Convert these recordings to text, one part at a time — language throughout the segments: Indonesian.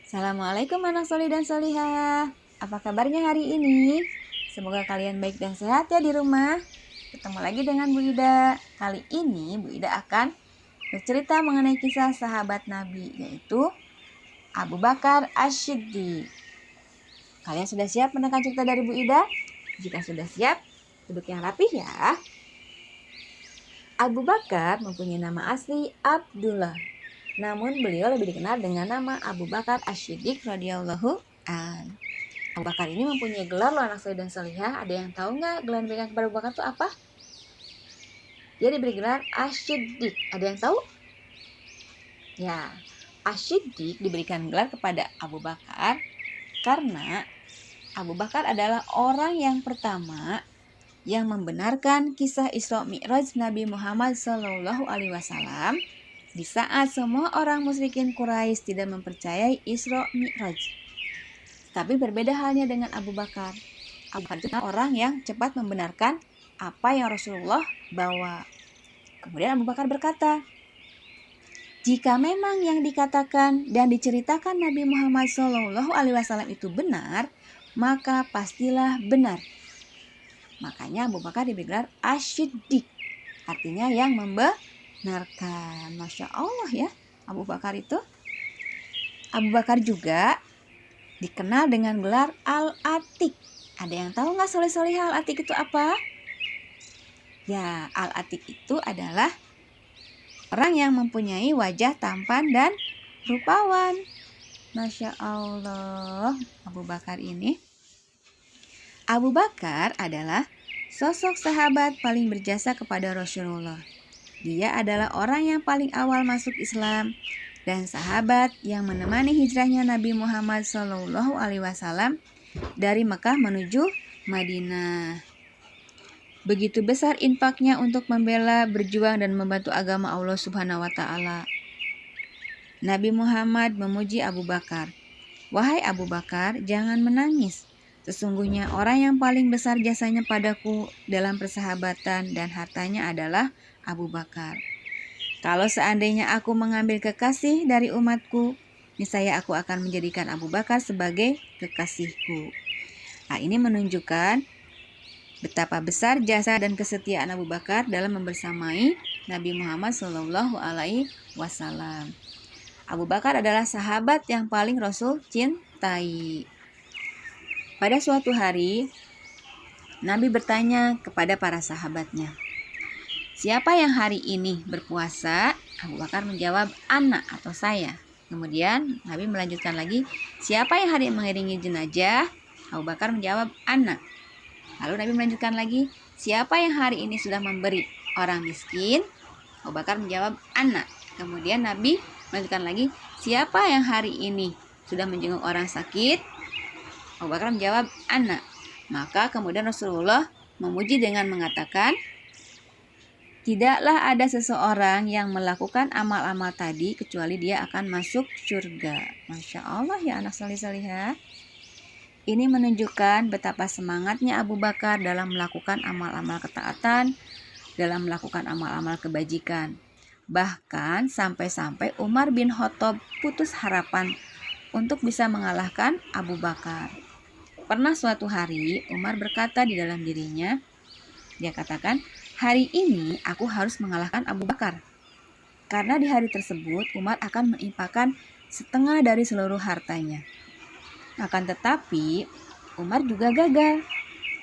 Assalamualaikum anak solih dan solihah. Apa kabarnya hari ini? Semoga kalian baik dan sehat ya di rumah. Ketemu lagi dengan Bu Ida. Kali ini Bu Ida akan bercerita mengenai kisah sahabat Nabi, yaitu Abu Bakar Ash-Shiddiq. Kalian sudah siap mendengar cerita dari Bu Ida? Jika sudah siap, duduk yang rapih ya. Abu Bakar mempunyai nama asli Abdullah. Namun beliau lebih dikenal dengan nama Abu Bakar Ash-Shiddiq radhiyallahu an. Abu Bakar ini mempunyai gelar loh anak soleh dan solihah. Ada yang tahu nggak gelar yang diberikan kepada Abu Bakar itu apa? Dia diberi gelar Ash-Shiddiq. Ada yang tahu? Ya, Ash-Shiddiq diberikan gelar kepada Abu Bakar karena Abu Bakar adalah orang yang pertama yang membenarkan kisah Isra Mi'raj Nabi Muhammad SAW di saat semua orang musyrikin Quraisy tidak mempercayai Isra Mi'raj. Tapi berbeda halnya dengan Abu Bakar. Abu Bakar itu orang yang cepat membenarkan apa yang Rasulullah bawa. Kemudian Abu Bakar berkata, jika memang yang dikatakan dan diceritakan Nabi Muhammad SAW itu benar, maka pastilah benar. Makanya Abu Bakar diberi gelar Ash-Shiddiq, artinya yang membenarkan. Masya Allah ya, Abu Bakar itu. Abu Bakar juga dikenal dengan gelar Al-Atiq. Ada yang tahu nggak soleh-solehah Al-Atiq itu apa? Ya, Al-Atiq itu adalah orang yang mempunyai wajah tampan dan rupawan. Masya Allah, Abu Bakar ini. Abu Bakar adalah sosok sahabat paling berjasa kepada Rasulullah. Dia adalah orang yang paling awal masuk Islam dan sahabat yang menemani hijrahnya Nabi Muhammad SAW dari Mekah menuju Madinah. Begitu besar infaknya untuk membela, berjuang dan membantu agama Allah Subhanahu wa taala. Nabi Muhammad memuji Abu Bakar. Wahai Abu Bakar, jangan menangis. Sesungguhnya orang yang paling besar jasanya padaku dalam persahabatan dan hartanya adalah Abu Bakar. Kalau seandainya aku mengambil kekasih dari umatku, niscaya aku akan menjadikan Abu Bakar sebagai kekasihku. Nah, ini menunjukkan betapa besar jasa dan kesetiaan Abu Bakar dalam membersamai Nabi Muhammad SAW. Abu Bakar adalah sahabat yang paling Rasul cintai. Pada suatu hari, Nabi bertanya kepada para sahabatnya, siapa yang hari ini berpuasa? Abu Bakar menjawab, anak atau saya. Kemudian Nabi melanjutkan lagi, siapa yang hari ini mengiringi jenazah? Abu Bakar menjawab, anak. Lalu Nabi melanjutkan lagi, siapa yang hari ini sudah memberi orang miskin? Abu Bakar menjawab, anak. Kemudian Nabi melanjutkan lagi, siapa yang hari ini sudah menjenguk orang sakit? Abu Bakar menjawab, anak. Maka kemudian Rasulullah memuji dengan mengatakan, tidaklah ada seseorang yang melakukan amal-amal tadi kecuali dia akan masuk surga. Masya Allah ya anak soleh-solehah. Ini menunjukkan betapa semangatnya Abu Bakar dalam melakukan amal-amal ketaatan, dalam melakukan amal-amal kebajikan. Bahkan sampai-sampai Umar bin Khattab putus harapan untuk bisa mengalahkan Abu Bakar. Pernah suatu hari Umar berkata di dalam dirinya, dia katakan, hari ini aku harus mengalahkan Abu Bakar. Karena di hari tersebut Umar akan menginfakkan setengah dari seluruh hartanya. Akan tetapi Umar juga gagal.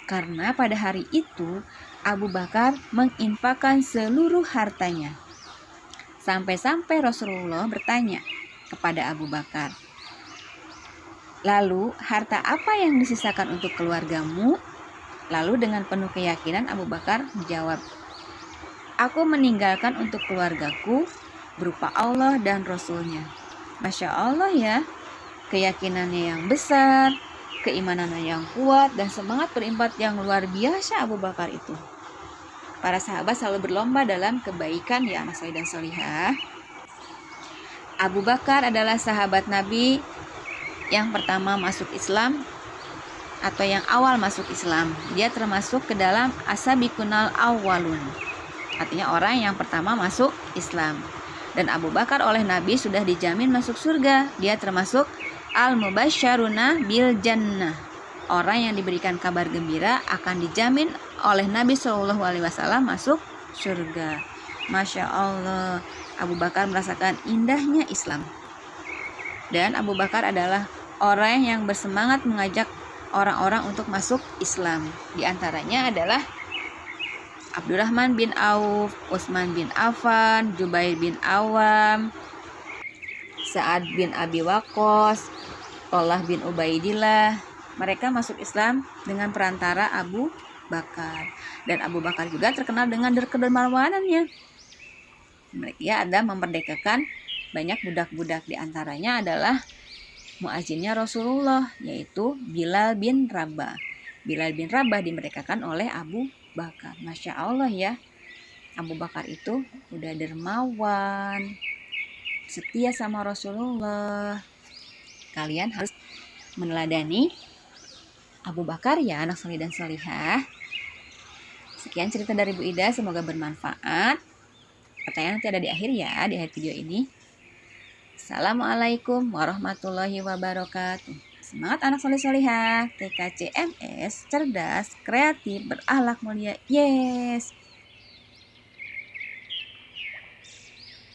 Karena pada hari itu Abu Bakar menginfakkan seluruh hartanya. Sampai-sampai Rasulullah bertanya kepada Abu Bakar, lalu harta apa yang disisakan untuk keluargamu? Lalu dengan penuh keyakinan Abu Bakar menjawab, aku meninggalkan untuk keluargaku berupa Allah dan Rasulnya. Masya Allah ya, keyakinannya yang besar, keimanannya yang kuat, dan semangat berinfak yang luar biasa Abu Bakar itu. Para sahabat selalu berlomba dalam kebaikan ya anak soleh dan solihah. Abu Bakar adalah sahabat Nabi yang pertama masuk Islam atau yang awal masuk Islam. Dia termasuk ke dalam asabiqunal awwalun, artinya orang yang pertama masuk Islam. Dan Abu Bakar oleh Nabi sudah dijamin masuk surga. Dia termasuk al-mubasysyaruna bil jannah. Orang yang diberikan kabar gembira akan dijamin oleh Nabi Shallallahu Alaihi Wasallam masuk surga. Masya Allah, Abu Bakar merasakan indahnya Islam. Dan Abu Bakar adalah orang yang bersemangat mengajak orang-orang untuk masuk Islam. Di antaranya adalah Abdurrahman bin Auf, Utsman bin Affan, Jubair bin Awam, Sa'ad bin Abi Waqqas, Thalhah bin Ubaidillah. Mereka masuk Islam dengan perantara Abu Bakar. Dan Abu Bakar juga terkenal dengan kedermawanannya. Mereka ada memerdekakan banyak budak-budak, di antaranya adalah muazzinnya Rasulullah, yaitu Bilal bin Rabah. Bilal bin Rabah dimerdekakan oleh Abu Bakar. Masya Allah ya, Abu Bakar itu udah dermawan, setia sama Rasulullah. Kalian harus meneladani Abu Bakar ya, anak soleh dan solihah. Sekian cerita dari Bu Ida, semoga bermanfaat. Pertanyaan nanti ada di akhir ya, di akhir video ini. Assalamualaikum warahmatullahi wabarakatuh. Semangat anak soleh solihah, TKCMS, cerdas, kreatif, berakhlak mulia. Yes.